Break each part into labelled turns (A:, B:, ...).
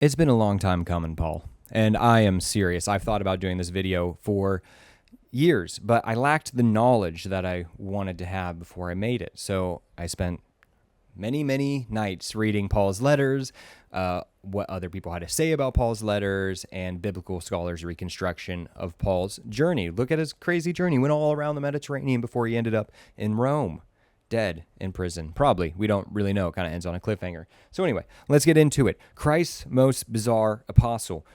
A: It's been a long time coming, Paul, and I am serious. I've thought about doing this video for years, but I lacked the knowledge that I wanted to have before I made it. So I spent many nights reading Paul's letters, what other people had to say about Paul's letters, and biblical scholars' reconstruction of Paul's journey. Look at his crazy journey. He went all around the Mediterranean before he ended up in Rome, dead in prison. Probably. We don't really know. It kind of ends on a cliffhanger. So anyway, let's get into it. Christ's most bizarre apostle.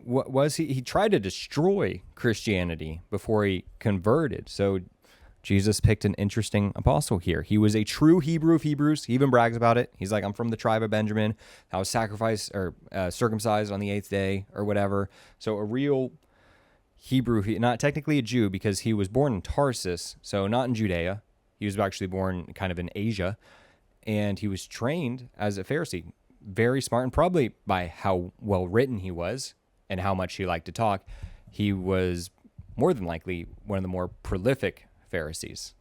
A: What was he? He tried to destroy Christianity before he converted. So Jesus picked an interesting apostle here. He was a true Hebrew of Hebrews. He even brags about it. He's like, I'm from the tribe of Benjamin. I was circumcised on the 8th day or whatever. So a real Hebrew, not technically a Jew because he was born in Tarsus, so not in Judea. He was actually born kind of in Asia, and he was trained as a Pharisee. Very smart, and probably by how well written he was and how much he liked to talk, he was more than likely one of the more prolific Pharisees,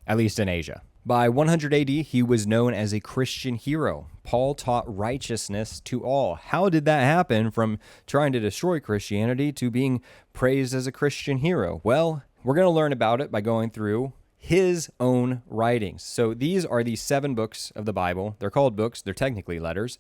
A: at least in Asia. By 100 AD, he was known as a Christian hero. Paul taught righteousness to all. How did that happen from trying to destroy Christianity to being praised as a Christian hero? Well, we're going to learn about it by going through his own writings. So these are the 7 books of the Bible. They're called books. They're technically letters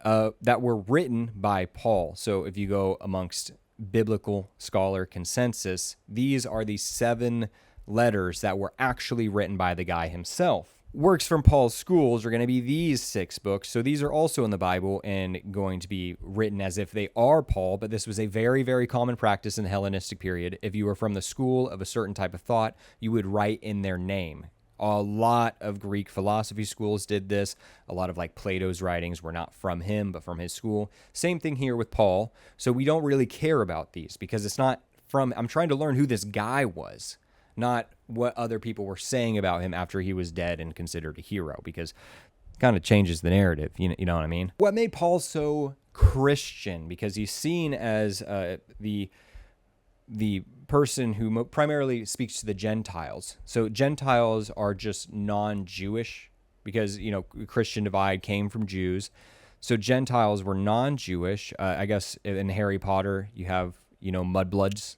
A: that were written by Paul. So if you go amongst biblical scholar consensus, these are the 7 letters that were actually written by the guy himself. Works from Paul's schools are going to be these 6 books. So these are also in the Bible and going to be written as if they are Paul, but this was a very common practice in the Hellenistic period. If you were from the school of a certain type of thought, you would write in their name. A lot of Greek philosophy schools did this. A lot of like Plato's writings were not from him, but from his school. Same thing here with Paul. So we don't really care about these because it's not from, I'm trying to learn who this guy was, not what other people were saying about him after he was dead and considered a hero, because it kind of changes the narrative. You know what I mean? What made Paul so Christian? Because he's seen as the person who primarily speaks to the Gentiles. So Gentiles are just non-Jewish because, Christian divide came from Jews. So Gentiles were non-Jewish. I guess in Harry Potter, you have, mudbloods.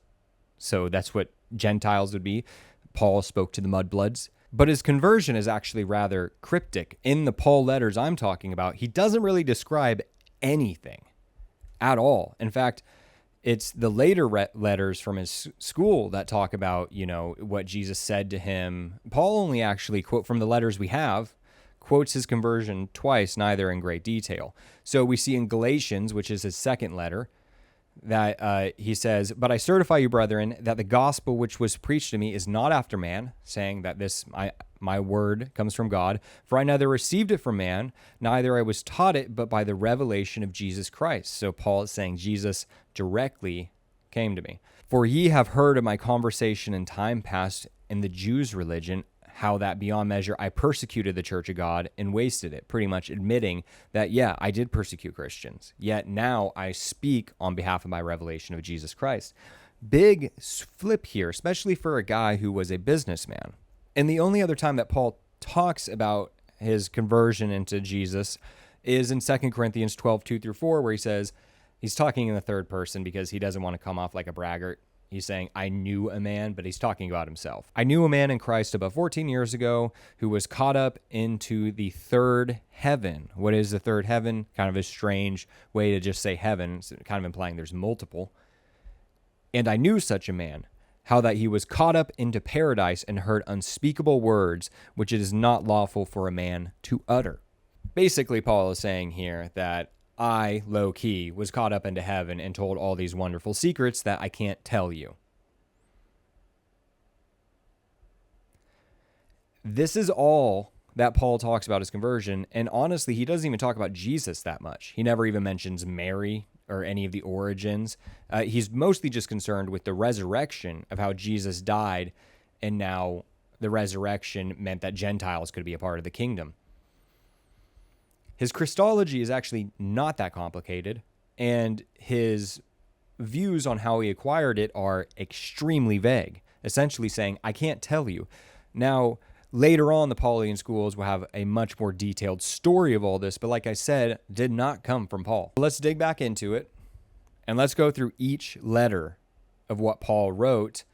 A: So that's what Gentiles would be. Paul spoke to the mudbloods. But his conversion is actually rather cryptic. In the Paul letters I'm talking about, he doesn't really describe anything at all. In fact, it's the later letters from his school that talk about, what Jesus said to him. Paul only actually, quote from the letters we have, quotes his conversion twice, neither in great detail. So we see in Galatians, which is his second letter, that he says, "But I certify you, brethren, that the gospel which was preached to me is not after man," saying that my word comes from God. "For I neither received it from man, neither I was taught it, but by the revelation of Jesus Christ." So Paul is saying Jesus directly came to me. "For ye have heard of my conversation in time past in the Jews' religion, how that beyond measure I persecuted the church of God and wasted it," pretty much admitting that, yeah, I did persecute Christians, yet now I speak on behalf of my revelation of Jesus Christ. Big flip here, especially for a guy who was a businessman. And the only other time that Paul talks about his conversion into Jesus is in 2 Corinthians 12, 2-4, where he says, he's talking in the third person because he doesn't want to come off like a braggart. He's saying, I knew a man, but he's talking about himself. "I knew a man in Christ about 14 years ago who was caught up into the third heaven." What is the third heaven? Kind of a strange way to just say heaven, kind of implying there's multiple. "And I knew such a man, how that he was caught up into paradise and heard unspeakable words, which it is not lawful for a man to utter." Basically, Paul is saying here that I, low-key, was caught up into heaven and told all these wonderful secrets that I can't tell you. This is all that Paul talks about his conversion, and honestly, he doesn't even talk about Jesus that much. He never even mentions Mary or any of the origins. He's mostly just concerned with the resurrection of how Jesus died, and now the resurrection meant that Gentiles could be a part of the kingdom. His Christology is actually not that complicated, and his views on how he acquired it are extremely vague, essentially saying, I can't tell you. Now, Later on, the Pauline schools will have a much more detailed story of all this, but like I said, did not come from Paul. Let's dig back into it, and let's go through each letter of what Paul wrote,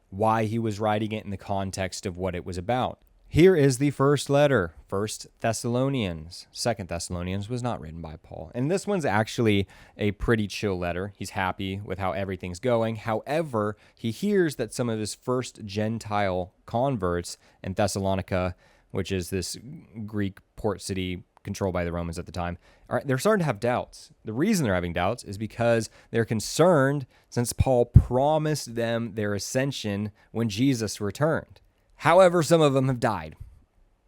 A: why he was writing it in the context of what it was about. Here is the first letter, 1 Thessalonians. 2 Thessalonians was not written by Paul. And this one's actually a pretty chill letter. He's happy with how everything's going. However, he hears that some of his first Gentile converts in Thessalonica, which is this Greek port city controlled by the Romans at the time, they're starting to have doubts. The reason they're having doubts is because they're concerned since Paul promised them their ascension when Jesus returned. However, some of them have died.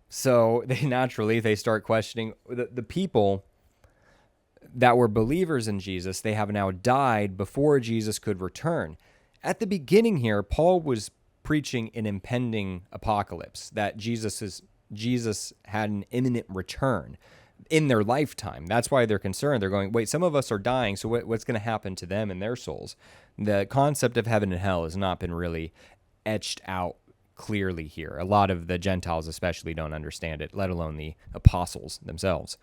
A: So they start questioning the people that were believers in Jesus. They have now died before Jesus could return. At the beginning here, Paul was preaching an impending apocalypse, that Jesus had an imminent return in their lifetime. That's why they're concerned. They're going, wait, some of us are dying, so what's going to happen to them and their souls? The concept of heaven and hell has not been really etched out clearly here. A lot of the Gentiles especially don't understand it, let alone the apostles themselves.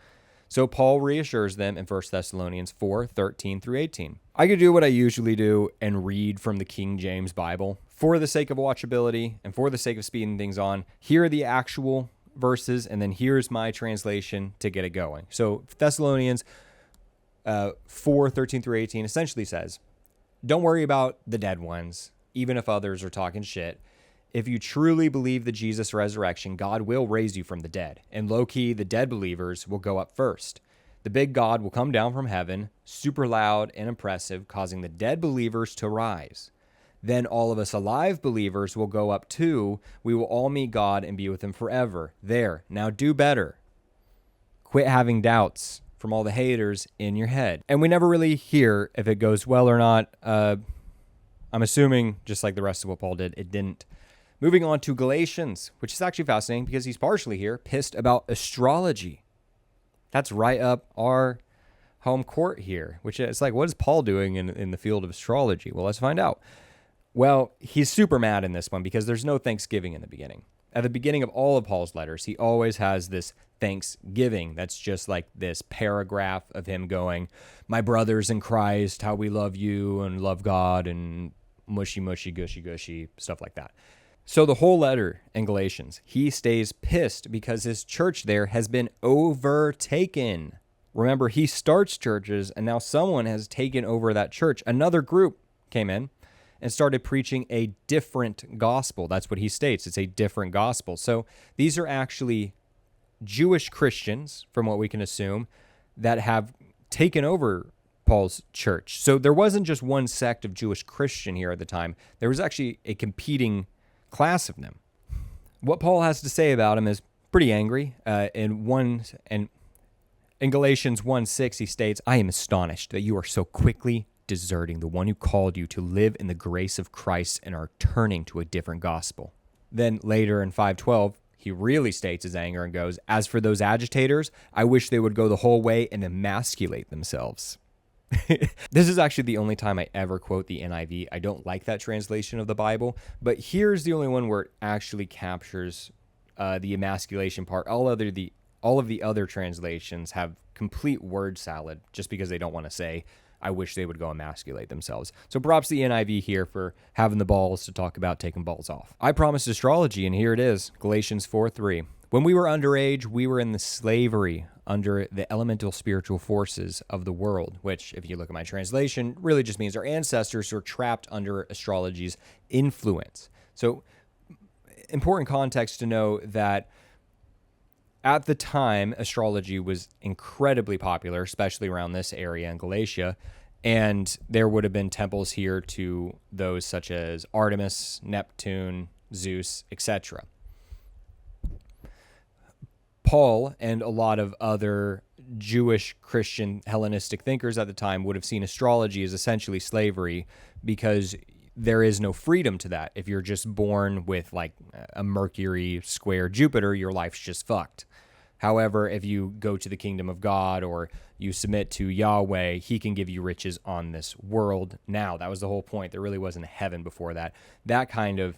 A: So Paul reassures them in 1 Thessalonians 4:13 through 18. I could do what I usually do and read from the King James Bible. For the sake of watchability and for the sake of speeding things on, here are the actual verses, and then here's my translation to get it going. So Thessalonians 4:13 through 18 essentially says, don't worry about the dead ones, even if others are talking shit. If you truly believe the Jesus resurrection, God will raise you from the dead. And low-key, the dead believers will go up first. The big God will come down from heaven, super loud and impressive, causing the dead believers to rise. Then all of us alive believers will go up too. We will all meet God and be with him forever. There, now do better. Quit having doubts from all the haters in your head. And we never really hear if it goes well or not. I'm assuming, just like the rest of what Paul did, it didn't. Moving on to Galatians, which is actually fascinating because he's partially here pissed about astrology. That's right up our home court here, which is like, what is Paul doing in the field of astrology? Well, let's find out. Well, he's super mad in this one because there's no thanksgiving in the beginning. At the beginning of all of Paul's letters, he always has this thanksgiving. That's just like this paragraph of him going, my brothers in Christ, how we love you and love God and mushy, mushy, gushy, gushy, stuff like that. So the whole letter in Galatians, he stays pissed because his church there has been overtaken. Remember, he starts churches, and now someone has taken over that church. Another group came in and started preaching a different gospel. That's what he states. It's a different gospel. So these are actually Jewish Christians, from what we can assume, that have taken over Paul's church. So there wasn't just one sect of Jewish Christian here at the time. There was actually a competing class of them. What Paul has to say about him is pretty angry. In Galatians 1:6, he states, I am astonished that you are so quickly deserting the one who called you to live in the grace of Christ and are turning to a different gospel. Then later in 5:12, he really states his anger and goes, as for those agitators, I wish they would go the whole way and emasculate themselves. This is actually the only time I ever quote the NIV. I don't like that translation of the Bible, but here's the only one where it actually captures the emasculation part. All of the other translations have complete word salad just because they don't want to say, I wish they would go emasculate themselves. So props to the NIV here for having the balls to talk about taking balls off. I promised astrology, and here it is, Galatians 4:3. When we were underage, we were in the slavery under the elemental spiritual forces of the world, which, if you look at my translation, really just means our ancestors were trapped under astrology's influence. So important context to know that at the time, astrology was incredibly popular, especially around this area in Galatia, and there would have been temples here to those such as Artemis, Neptune, Zeus, etc. Paul and a lot of other Jewish, Christian, Hellenistic thinkers at the time would have seen astrology as essentially slavery because there is no freedom to that. If you're just born with like a Mercury square Jupiter, your life's just fucked. However, if you go to the kingdom of God or you submit to Yahweh, he can give you riches on this world now. That was the whole point. There really wasn't a heaven before that. That kind of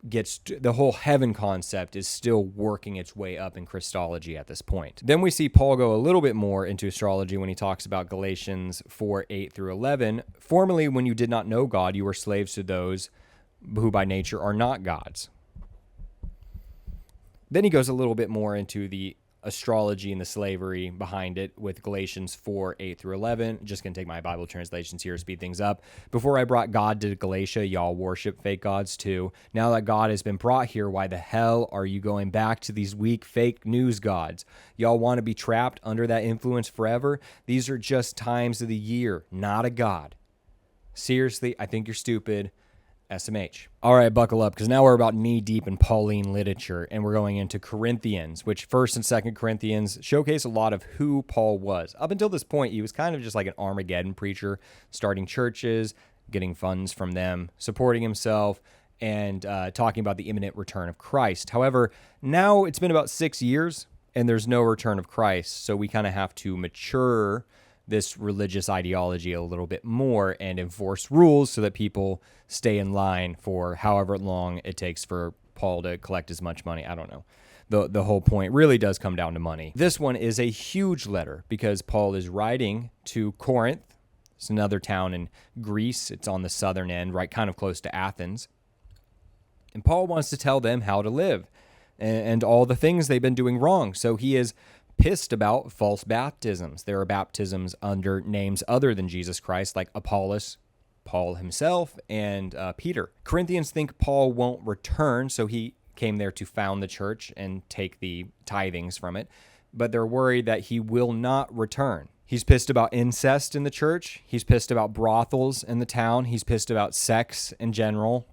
A: the whole heaven concept is still working its way up in Christology at this point. Then we see Paul go a little bit more into astrology when he talks about Galatians 4:8-11. Formerly, when you did not know God, you were slaves to those who by nature are not gods. Then he goes a little bit more into the astrology and the slavery behind it with Galatians 4:8-11. Just going to take my Bible translations here to speed things up. Before I brought God to Galatia, y'all worship fake gods too. Now that God has been brought here, why the hell are you going back to these weak fake news gods? Y'all want to be trapped under that influence forever? These are just times of the year, not a god. Seriously, I think you're stupid. SMH. All right, buckle up, because now we're about knee-deep in Pauline literature, and we're going into Corinthians, which 1st and 2nd Corinthians showcase a lot of who Paul was. Up until this point, he was kind of just like an Armageddon preacher, starting churches, getting funds from them, supporting himself, and talking about the imminent return of Christ. However, now it's been about 6 years, and there's no return of Christ, so we kind of have to mature this religious ideology a little bit more and enforce rules so that people stay in line for however long it takes for Paul to collect as much money. I don't know. The whole point really does come down to money. This one is a huge letter because Paul is writing to Corinth. It's another town in Greece. It's on the southern end, right, kind of close to Athens. And Paul wants to tell them how to live and all the things they've been doing wrong. So he is pissed about false baptisms. There are baptisms under names other than Jesus Christ, like Apollos, Paul himself, and Peter. Corinthians think Paul won't return, so he came there to found the church and take the tithings from it, but they're worried that he will not return. He's pissed about incest in the church. He's pissed about brothels in the town. He's pissed about sex in general.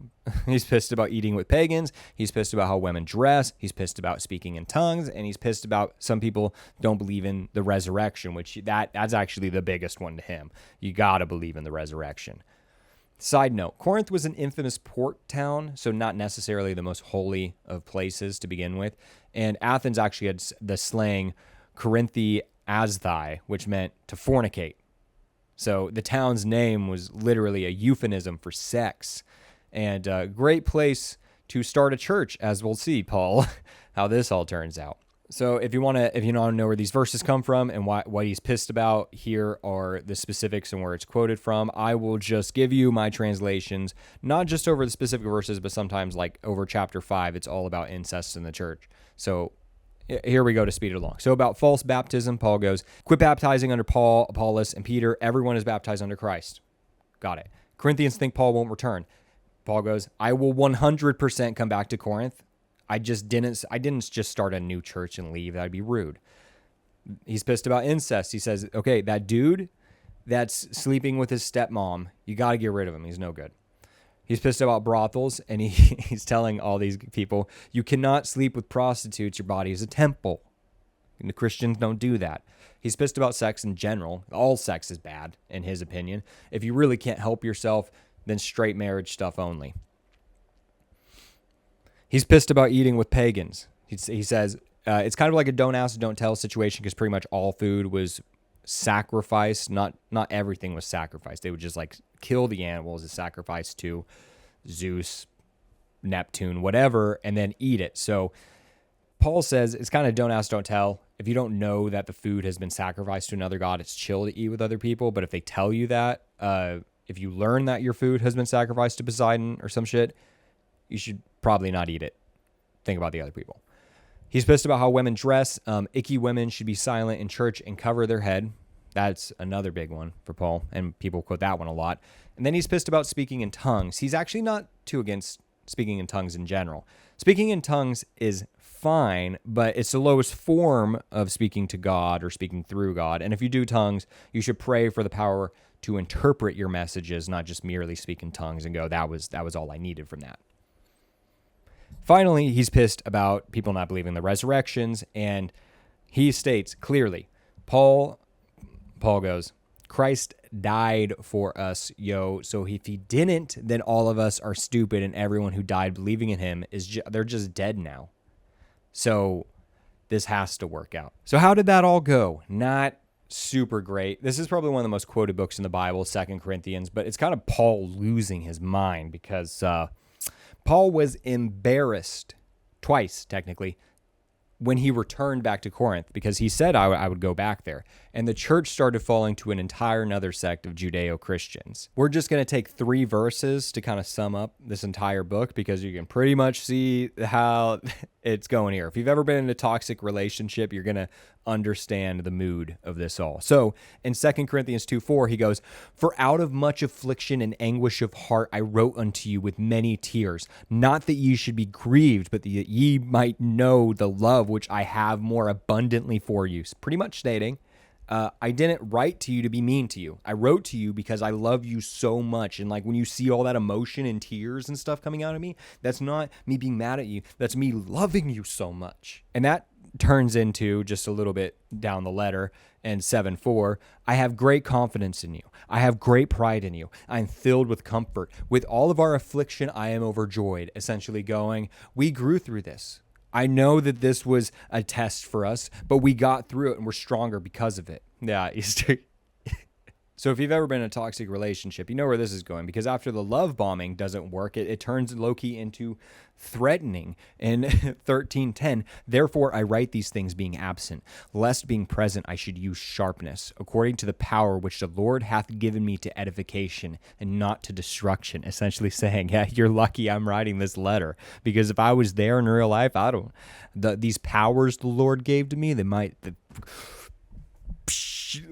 A: He's pissed about eating with pagans. He's pissed about how women dress. He's pissed about speaking in tongues. And he's pissed about some people don't believe in the resurrection, which that's actually the biggest one to him. You got to believe in the resurrection. Side note, Corinth was an infamous port town, so not necessarily the most holy of places to begin with. And Athens actually had the slang Corinthi asthai, which meant to fornicate. So the town's name was literally a euphemism for sex. And a great place to start a church, as we'll see, Paul, how this all turns out. So if you want to know where these verses come from and what he's pissed about, here are the specifics and where it's quoted from. I will just give you my translations, not just over the specific verses, but sometimes like over chapter 5, it's all about incest in the church. So here we go to speed it along. So about false baptism, Paul goes, quit baptizing under Paul, Apollos, and Peter. Everyone is baptized under Christ. Got it. Corinthians think Paul won't return. Paul goes, I will 100% come back to Corinth. I didn't just start a new church and leave. That'd be rude. He's pissed about incest. He says, okay, that dude that's sleeping with his stepmom, you got to get rid of him. He's no good. He's pissed about brothels, and he's telling all these people, you cannot sleep with prostitutes. Your body is a temple. And the Christians don't do that. He's pissed about sex in general. All sex is bad, in his opinion. If you really can't help yourself, then straight marriage stuff only. He's pissed about eating with pagans. He says it's kind of like a don't ask, don't tell situation because pretty much all food was sacrificed. Not everything was sacrificed. They would just like kill the animals as sacrifice to Zeus, Neptune, whatever, and then eat it. So Paul says it's kind of don't ask, don't tell. If you don't know that the food has been sacrificed to another god, it's chill to eat with other people. But if they tell you that, if you learn that your food has been sacrificed to Poseidon or some shit, you should probably not eat it. Think about the other people. He's pissed about how women dress. Icky women should be silent in church and cover their head. That's another big one for Paul, and people quote that one a lot. And then he's pissed about speaking in tongues. He's actually not too against speaking in tongues in general. Speaking in tongues is fine, but it's the lowest form of speaking to God or speaking through God. And if you do tongues, you should pray for the power to interpret your messages, not just merely speak in tongues and go, that was all I needed from that. Finally, he's pissed about people not believing the resurrections, and he states clearly, Paul goes, Christ died for us, yo. So if he didn't, then all of us are stupid, and everyone who died believing in him they're just dead now. So this has to work out. So how did that all go? Not super great. This is probably one of the most quoted books in the Bible, 2 Corinthians, but it's kind of Paul losing his mind because Paul was embarrassed twice, technically, when he returned back to Corinth, because he said, I would go back there. And the church started falling to an entire another sect of Judeo-Christians. We're just going to take 3 verses to kind of sum up this entire book, because you can pretty much see how it's going here. If you've ever been in a toxic relationship, you're going to understand the mood of this all. So in 2 Corinthians 2:4, he goes, "For out of much affliction and anguish of heart I wrote unto you with many tears, not that ye should be grieved, but that ye might know the love which I have more abundantly for you." It's pretty much stating, I didn't write to you to be mean to you. I wrote to you because I love you so much. And like when you see all that emotion and tears and stuff coming out of me, that's not me being mad at you. That's me loving you so much. And that turns into, just a little bit down the letter in 7:4, "I have great confidence in you. I have great pride in you. I am filled with comfort. With all of our affliction, I am overjoyed." Essentially going, we grew through this. I know that this was a test for us, but we got through it and we're stronger because of it. Yeah. So if you've ever been in a toxic relationship, you know where this is going, because after the love bombing doesn't work, it turns lowkey into threatening. In 13:10, "Therefore I write these things being absent, lest being present I should use sharpness, according to the power which the Lord hath given me to edification and not to destruction." Essentially saying, yeah, you're lucky I'm writing this letter, because if I was there in real life, these powers the Lord gave to me, they might...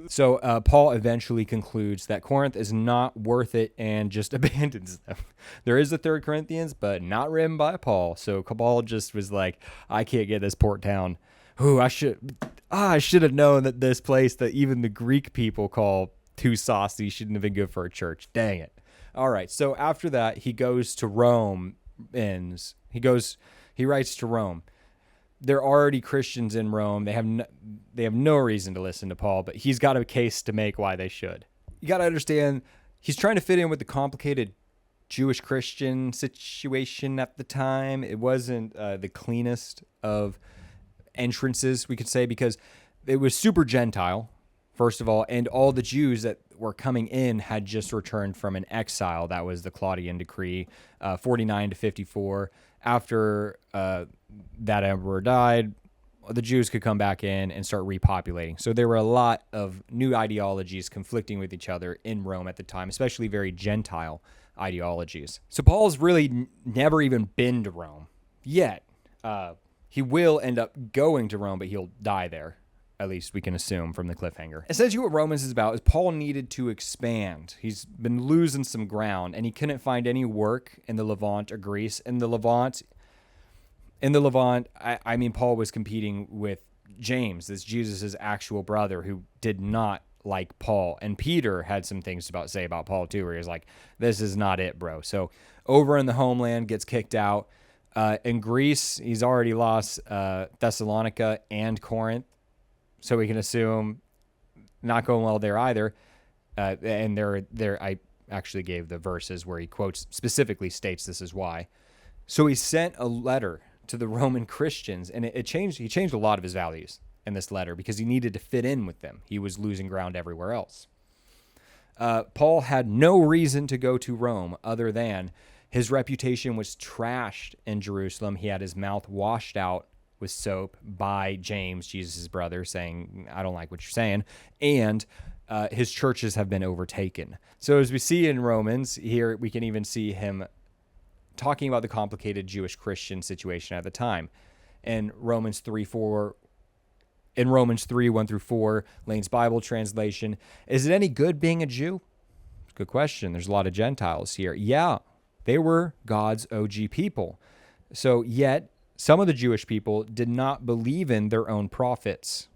A: So Paul eventually concludes that Corinth is not worth it and just abandons them. There is a 3 Corinthians, but not written by Paul. So Paul just was like, I can't get this port down. Ooh, I should have known that this place that even the Greek people call too saucy shouldn't have been good for a church. Dang it. All right. So after that, he goes to Rome. He writes to Rome. They're already Christians in Rome. They have no reason to listen to Paul, but he's got a case to make why they should. You got to understand, he's trying to fit in with the complicated Jewish Christian situation at the time. It wasn't the cleanest of entrances, we could say, because it was super Gentile, first of all, and all the Jews that were coming in had just returned from an exile. That was the Claudian decree, 49 to 54. After that emperor died, the Jews could come back in and start repopulating. So there were a lot of new ideologies conflicting with each other in Rome at the time, especially very Gentile ideologies. So Paul's really never even been to Rome yet. He will end up going to Rome, but he'll die there. At least we can assume from the cliffhanger. Essentially what Romans is about is Paul needed to expand. He's been losing some ground, and he couldn't find any work in the Levant or Greece. In the Levant, I mean, Paul was competing with James, this Jesus' actual brother, who did not like Paul. And Peter had some things to say about Paul too, where he was like, this is not it, bro. So over in the homeland, gets kicked out. In Greece, he's already lost Thessalonica and Corinth. So we can assume not going well there either. And there, I actually gave the verses where he quotes specifically states this is why. So he sent a letter to the Roman Christians, and he changed a lot of his values in this letter because he needed to fit in with them. He was losing ground everywhere else. Paul had no reason to go to Rome other than his reputation was trashed in Jerusalem. He had his mouth washed out with soap by James, Jesus' brother, saying, I don't like what you're saying. And his churches have been overtaken. So as we see in Romans, here we can even see him talking about the complicated Jewish Christian situation at the time. In Romans 3, 1-4, Lane's Bible translation, is it any good being a Jew? Good question. There's a lot of Gentiles here. Yeah, they were God's OG people. So yet, some of the Jewish people did not believe in their own prophets.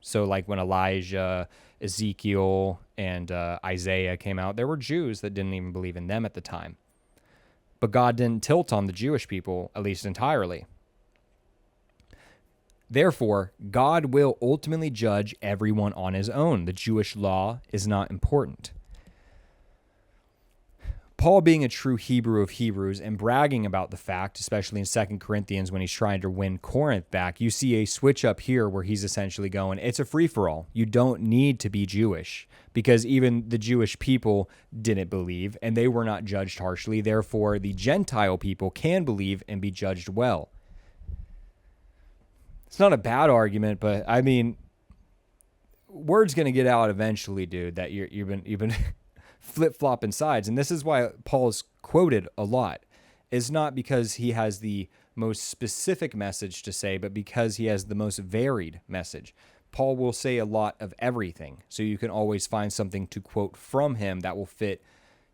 A: So like when Elijah, Ezekiel, and Isaiah came out, there were Jews that didn't even believe in them at the time. But God didn't tilt on the Jewish people, at least entirely. Therefore, God will ultimately judge everyone on his own. The Jewish law is not important. Paul being a true Hebrew of Hebrews and bragging about the fact, especially in 2 Corinthians when he's trying to win Corinth back, you see a switch up here where he's essentially going, it's a free-for-all. You don't need to be Jewish, because even the Jewish people didn't believe and they were not judged harshly. Therefore, the Gentile people can believe and be judged well. It's not a bad argument, but I mean, word's going to get out eventually, dude, that you've been flip-flopping sides. And this is why Paul's quoted a lot. It's not because he has the most specific message to say, but because he has the most varied message. Paul will say a lot of everything, so you can always find something to quote from him that will fit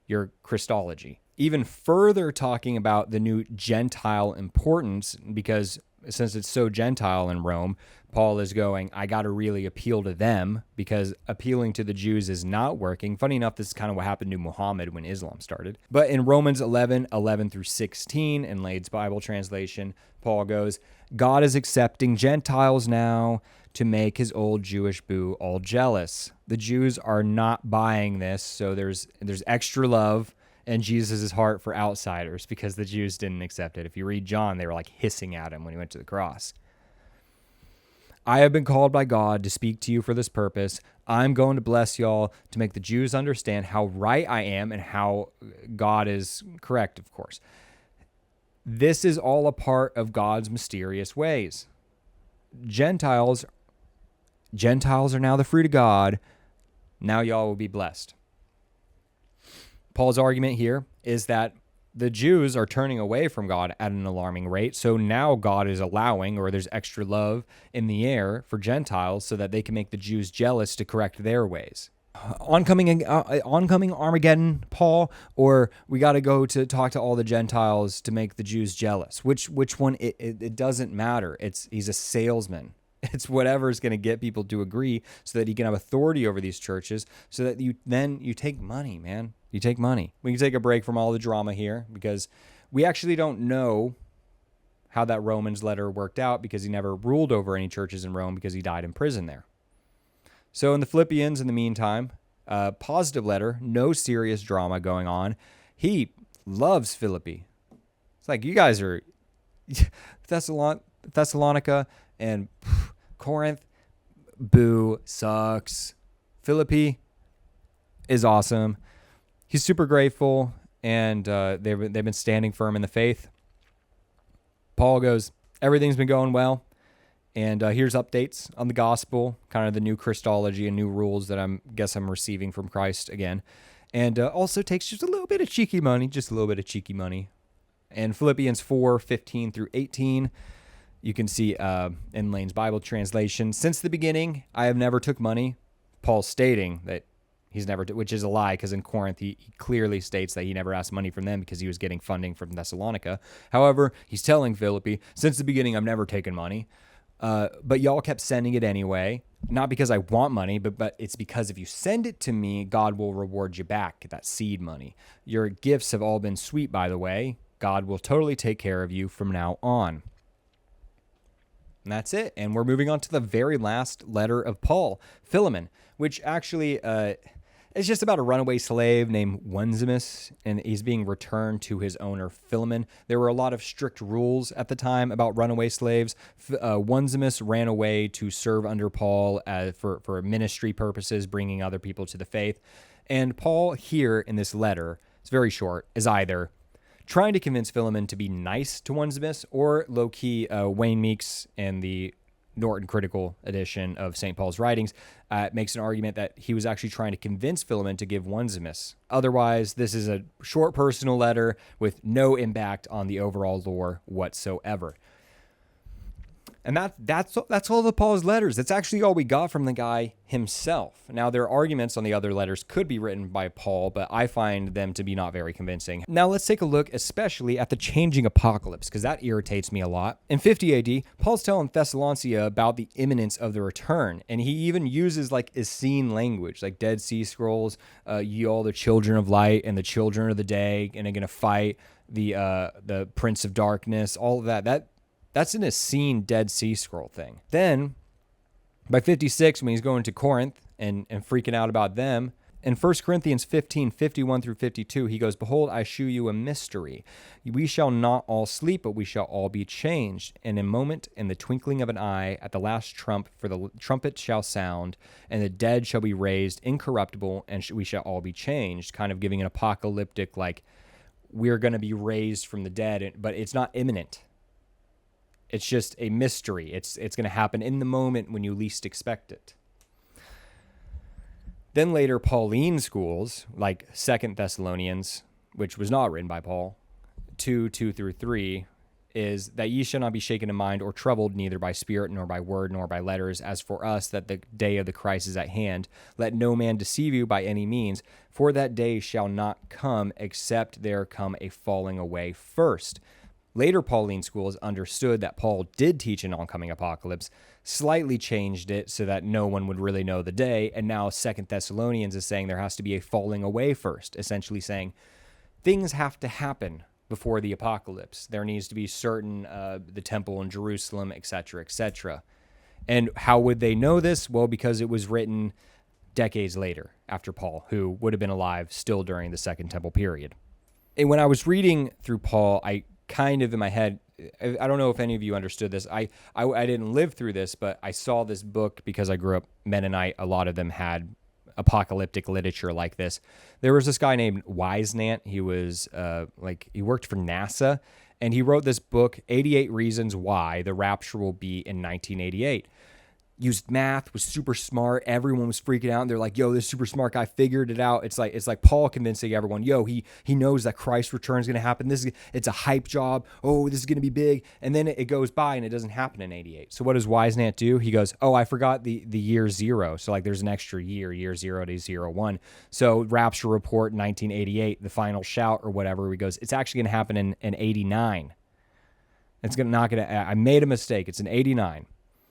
A: your Christology. Even further talking about the new Gentile importance, because since it's so Gentile in Rome, Paul is going, I got to really appeal to them, because appealing to the Jews is not working. Funny enough, this is kind of what happened to Muhammad when Islam started. But in Romans 11 through 16, in Lade's Bible translation, Paul goes, God is accepting Gentiles now to make his old Jewish boo all jealous. The Jews are not buying this, so there's extra love in Jesus' heart for outsiders because the Jews didn't accept it. If you read John, they were like hissing at him when he went to the cross. I have been called by God to speak to you for this purpose. I'm going to bless y'all to make the Jews understand how right I am and how God is correct, of course. This is all a part of God's mysterious ways. Gentiles are now the fruit of God. Now y'all will be blessed. Paul's argument here is that the Jews are turning away from God at an alarming rate. So now God is allowing, or there's extra love in the air for Gentiles so that they can make the Jews jealous to correct their ways. Oncoming Armageddon, Paul, or we got to go to talk to all the Gentiles to make the Jews jealous. Which one? It doesn't matter. He's a salesman. It's whatever's going to get people to agree so that he can have authority over these churches so that you take money, man. You take money. We can take a break from all the drama here because we actually don't know how that Romans letter worked out because he never ruled over any churches in Rome because he died in prison there. So in the Philippians, in the meantime, positive letter, no serious drama going on. He loves Philippi. It's like you guys are Thessalonica and Corinth, boo, sucks. Philippi is awesome. He's super grateful, and they've been standing firm in the faith. Paul goes, everything's been going well, and here's updates on the gospel, kind of the new Christology and new rules that I'm receiving from Christ again, and also takes just a little bit of cheeky money, And Philippians 4:15 through 18. You can see in Lane's Bible translation, since the beginning, I have never took money. Paul's stating that he's never, which is a lie, because in Corinth, he clearly states that he never asked money from them because he was getting funding from Thessalonica. However, he's telling Philippi, since the beginning, I've never taken money. But y'all kept sending it anyway, not because I want money, but it's because if you send it to me, God will reward you back, that seed money. Your gifts have all been sweet, by the way. God will totally take care of you from now on. And that's it. And we're moving on to the very last letter of Paul, Philemon, which actually is just about a runaway slave named Onesimus, and he's being returned to his owner, Philemon. There were a lot of strict rules at the time about runaway slaves. Onesimus ran away to serve under Paul for ministry purposes, bringing other people to the faith. And Paul here in this letter, it's very short, is either trying to convince Philemon to be nice to Onesimus, or low-key Wayne Meeks in the Norton critical edition of St. Paul's writings makes an argument that he was actually trying to convince Philemon to give Onesimus. Otherwise, this is a short personal letter with no impact on the overall lore whatsoever. And that's all of Paul's letters. That's actually all we got from the guy himself. Now, their arguments on the other letters could be written by Paul, but I find them to be not very convincing. Now, let's take a look especially at the changing apocalypse, because that irritates me a lot. In 50 AD, Paul's telling Thessalonica about the imminence of the return, and he even uses like Essene language, like Dead Sea Scrolls, ye all the children of light and the children of the day, and are going to fight the Prince of Darkness, all of that. That's an Essene Dead Sea Scroll thing. Then, by 56, when he's going to Corinth and freaking out about them, In 1 Corinthians 15:51 through 52, he goes, "Behold, I shew you a mystery. We shall not all sleep, but we shall all be changed. In a moment, in the twinkling of an eye, at the last trump, for the trumpet shall sound, and the dead shall be raised incorruptible, and we shall all be changed." Kind of giving an apocalyptic, like, we're going to be raised from the dead, but it's not imminent. It's just a mystery. It's going to happen in the moment when you least expect it. Then later, Pauline schools, like 2 Thessalonians, which was not written by Paul, 2:2 through 3, is that ye shall not be shaken in mind or troubled, neither by spirit, nor by word, nor by letters, as for us that the day of the Christ is at hand. Let no man deceive you by any means, for that day shall not come, except there come a falling away first. Later Pauline schools understood that Paul did teach an oncoming apocalypse, slightly changed it so that no one would really know the day, and now 2 Thessalonians is saying there has to be a falling away first, essentially saying things have to happen before the apocalypse. There needs to be certain, the temple in Jerusalem, etc., etc. And how would they know this? Well, because it was written decades later after Paul, who would have been alive still during the Second Temple period. And when I was reading through Paul, I kind of in my head, I don't know if any of you understood this. I didn't live through this, but I saw this book because I grew up Mennonite. A lot of them had apocalyptic literature like this. There was this guy named Wisenant. He was he worked for NASA, and he wrote this book, 88 Reasons Why the Rapture Will Be in 1988. Used math, was super smart. Everyone was freaking out. And they're like, yo, this super smart guy figured it out. It's like Paul convincing everyone, yo, he knows that Christ's return is going to happen. It's a hype job. Oh, this is going to be big. And then it goes by and it doesn't happen in 88. So what does Wisenant do? He goes, oh, I forgot the year zero. So like there's an extra year 0 to 01. So Rapture Report 1988, the final shout or whatever, he goes, it's actually going to happen in 89. I made a mistake. It's in 89.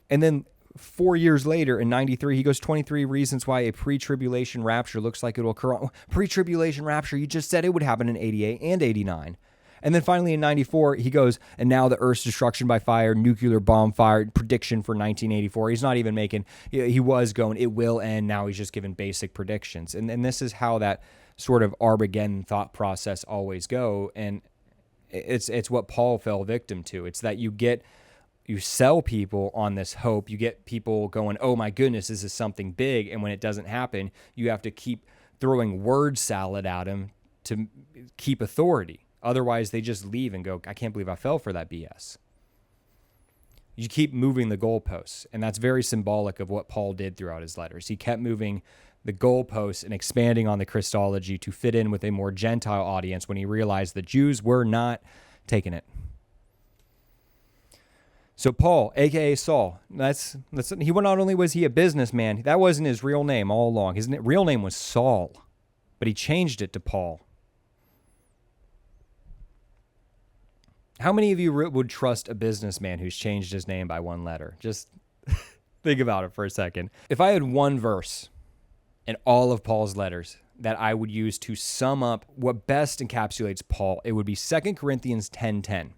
A: And then 4 years later, in 93, he goes 23 reasons why a pre-tribulation rapture looks like it will occur. Pre-tribulation rapture, you just said it would happen in 88 and 89. And then finally in 94, he goes, and now the Earth's destruction by fire, nuclear bomb fire, prediction for 1984. He's not even making, he was going, it will end. Now he's just giving basic predictions. And this is how that sort of Armageddon thought process always go. And it's what Paul fell victim to. It's that you sell people on this hope. You get people going, oh my goodness, this is something big. And when it doesn't happen, you have to keep throwing word salad at them to keep authority. Otherwise, they just leave and go, I can't believe I fell for that BS. You keep moving the goalposts. And that's very symbolic of what Paul did throughout his letters. He kept moving the goalposts and expanding on the Christology to fit in with a more Gentile audience when he realized the Jews were not taking it. So Paul, a.k.a. Saul, he not only was he a businessman, that wasn't his real name all along. His real name was Saul, but he changed it to Paul. How many of you would trust a businessman who's changed his name by one letter? Just think about it for a second. If I had one verse in all of Paul's letters that I would use to sum up what best encapsulates Paul, it would be 2 Corinthians 10:10.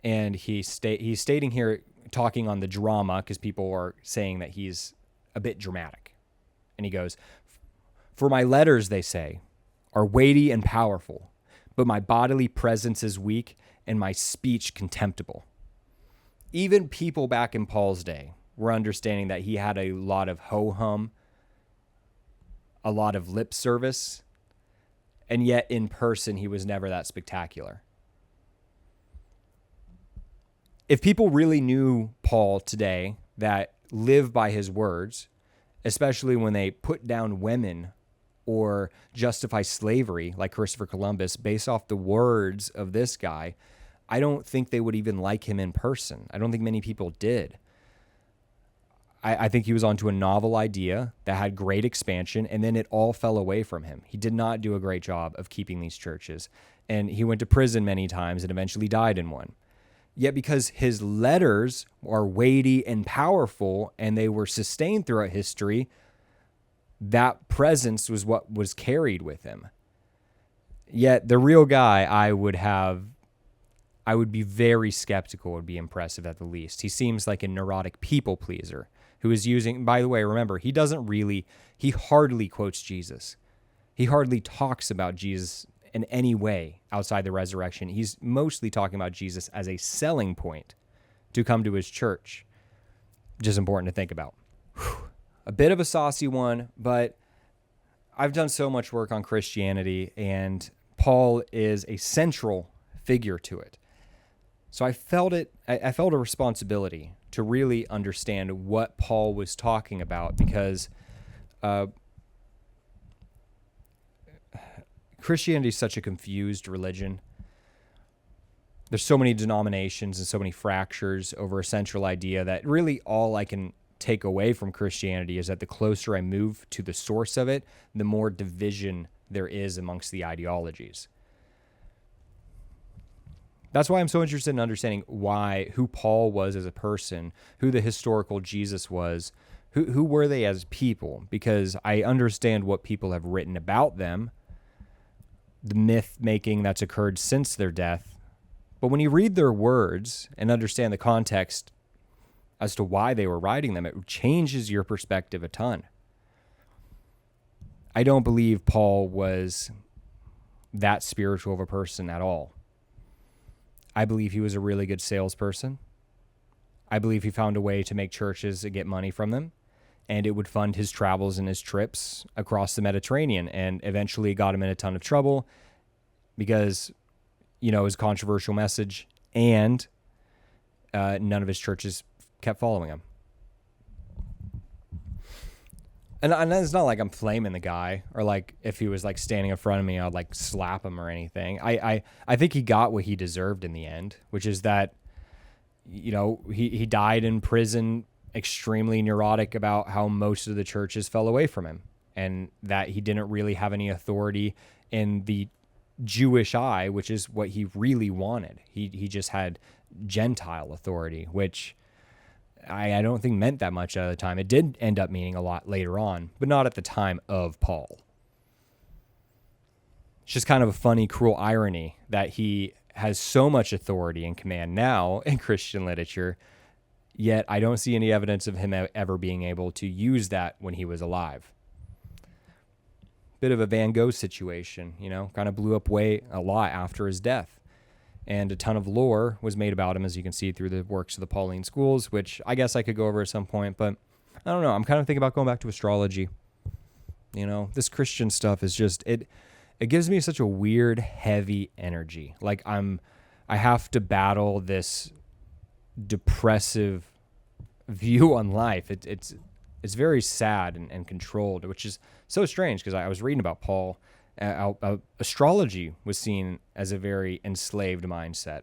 A: And he's stating here, talking on the drama, because people are saying that he's a bit dramatic. And he goes, for my letters, they say, are weighty and powerful, but my bodily presence is weak and my speech contemptible. Even people back in Paul's day were understanding that he had a lot of ho-hum, a lot of lip service, and yet in person he was never that spectacular. If people really knew Paul today that live by his words, especially when they put down women or justify slavery like Christopher Columbus based off the words of this guy, I don't think they would even like him in person. I don't think many people did. I think he was onto a novel idea that had great expansion, and then it all fell away from him. He did not do a great job of keeping these churches, and he went to prison many times and eventually died in one. Yet because his letters are weighty and powerful and they were sustained throughout history, that presence was what was carried with him. Yet the real guy, I would be very skeptical, would be impressive at the least. He seems like a neurotic people pleaser. who is using, by the way, remember, he hardly quotes Jesus. He hardly talks about Jesus in any way outside the resurrection. He's mostly talking about Jesus as a selling point to come to his church. Just important to think about. A bit of a saucy one, but I've done so much work on Christianity, and Paul is a central figure to it. So I felt a responsibility to really understand what Paul was talking about, because Christianity is such a confused religion. There's so many denominations and so many fractures over a central idea that really all I can take away from Christianity is that the closer I move to the source of it, the more division there is amongst the ideologies. That's why I'm so interested in understanding who Paul was as a person, who the historical Jesus was, who were they as people, because I understand what people have written about them, the myth making that's occurred since their death. But when you read their words and understand the context as to why they were writing them, it changes your perspective a ton. I don't believe Paul was that spiritual of a person at all. I believe he was a really good salesperson. I believe he found a way to make churches get money from them, and it would fund his travels and his trips across the Mediterranean, and eventually got him in a ton of trouble because, his controversial message, and none of his churches kept following him. And it's not like I'm flaming the guy, or like if he was like standing in front of me, I'd like slap him or anything. I think he got what he deserved in the end, which is that, he died in prison extremely neurotic about how most of the churches fell away from him, and that he didn't really have any authority in the Jewish eye, which is what he really wanted. He just had Gentile authority, which I don't think meant that much at the time. It did end up meaning a lot later on, but not at the time of Paul. It's just kind of a funny, cruel irony that he has so much authority and command now in Christian literature, yet I don't see any evidence of him ever being able to use that when he was alive. Bit of a Van Gogh situation, kind of blew up a lot after his death. And a ton of lore was made about him, as you can see through the works of the Pauline schools, which I guess I could go over at some point, but I don't know. I'm kind of thinking about going back to astrology. This Christian stuff is just, it gives me such a weird, heavy energy. Like I have to battle this depressive view on life. It's very sad and controlled, which is so strange, because I was reading about Paul. Astrology was seen as a very enslaved mindset.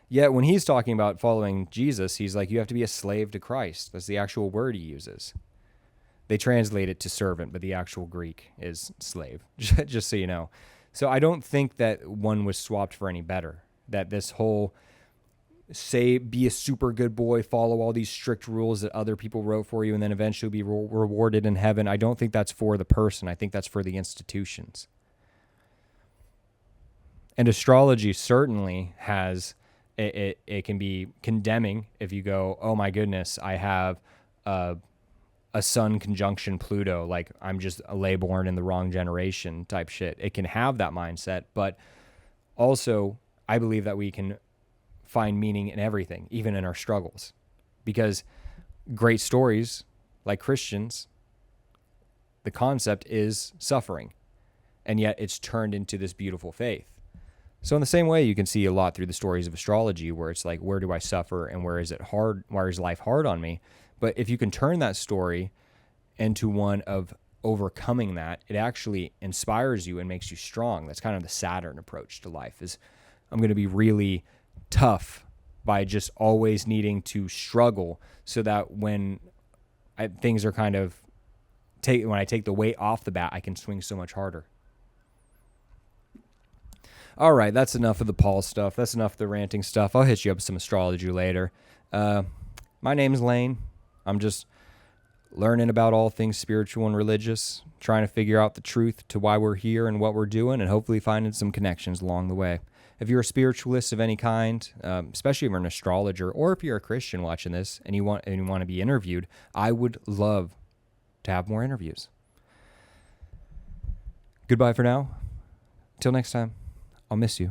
A: Yet when he's talking about following Jesus, he's like, you have to be a slave to Christ. That's the actual word he uses. They translate it to servant, but the actual Greek is slave, just so you know. So I don't think that one was swapped for any better, that this whole be a super good boy, follow all these strict rules that other people wrote for you, and then eventually be rewarded in heaven. I don't think that's for the person. I think that's for the institutions. And astrology certainly has, it can be condemning if you go, oh my goodness, I have a sun conjunction Pluto, like I'm just a lay-born in the wrong generation type shit. It can have that mindset, but also I believe that we can find meaning in everything, even in our struggles, because great stories like Christians, the concept is suffering, and yet it's turned into this beautiful faith. So in the same way, you can see a lot through the stories of astrology where it's like, where do I suffer and where is it hard? Where is life hard on me? But if you can turn that story into one of overcoming that, it actually inspires you and makes you strong. That's kind of the Saturn approach to life, is I'm going to be really tough by just always needing to struggle, so that when things are kind of when I take the weight off the bat, I can swing so much harder. All right, that's enough of the Paul stuff. That's enough of the ranting stuff. I'll hit you up with some astrology later. My name's Lane. I'm just learning about all things spiritual and religious, trying to figure out the truth to why we're here and what we're doing, and hopefully finding some connections along the way. If you're a spiritualist of any kind, especially if you're an astrologer, or if you're a Christian watching this and you want to be interviewed, I would love to have more interviews. Goodbye for now. Till next time, I'll miss you.